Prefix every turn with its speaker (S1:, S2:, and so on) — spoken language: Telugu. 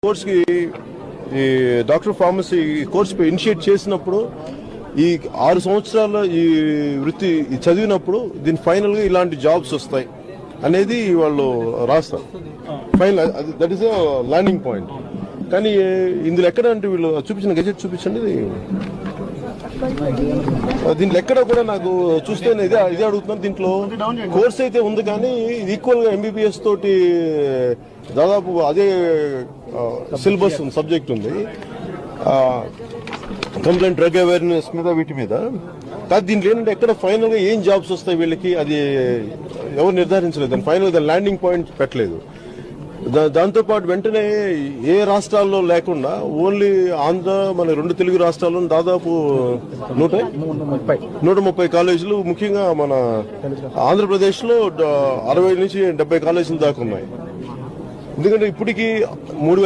S1: కోర్స్ కి ఈ డాక్టర్ ఫార్మసీ కోర్స్ ఇనిషియేట్ చేసినప్పుడు ఈ 6 సంవత్సరాల ఈ వృత్తి చదివినప్పుడు దీని ఫైనల్ గా ఇలాంటి జాబ్స్ వస్తాయి అనేది వాళ్ళు రాస్తారు. Final that is landing point. కానీ ఇందులో ఎక్కడ అంటే వీళ్ళు చూపించిన గెజెట్ చూపించండి. దీంట్లో ఎక్కడ కూడా నాకు చూస్తే ఇదే అడుగుతున్నాను. దీంట్లో కోర్స్ అయితే ఉంది కానీ ఈక్వల్ గా ఎంబీబీఎస్ తోటి దాదాపు అదే సిలబస్ సబ్జెక్ట్ ఉంది. కంప్లైంట్ డ్రగ్ అవేర్నెస్ మీద వీటి మీద కాదు. దీంట్లో ఏంటంటే ఎక్కడ ఫైనల్ గా ఏం జాబ్స్ వస్తాయి వీళ్ళకి అది ఎవరు నిర్ధారించలేదు. దాని ఫైనల్ గా ల్యాండింగ్ పాయింట్ పెట్టలేదు. దాంతోపాటు వెంటనే ఏ రాష్ట్రాల్లో లేకుండా ఓన్లీ ఆంధ్ర మన 2 తెలుగు రాష్ట్రాల్లో దాదాపు 130 కాలేజీలు, ముఖ్యంగా మన ఆంధ్రప్రదేశ్ లో 60 నుంచి 70 కాలేజీలు దాకా ఉన్నాయి. ఎందుకంటే ఇప్పటికీ 3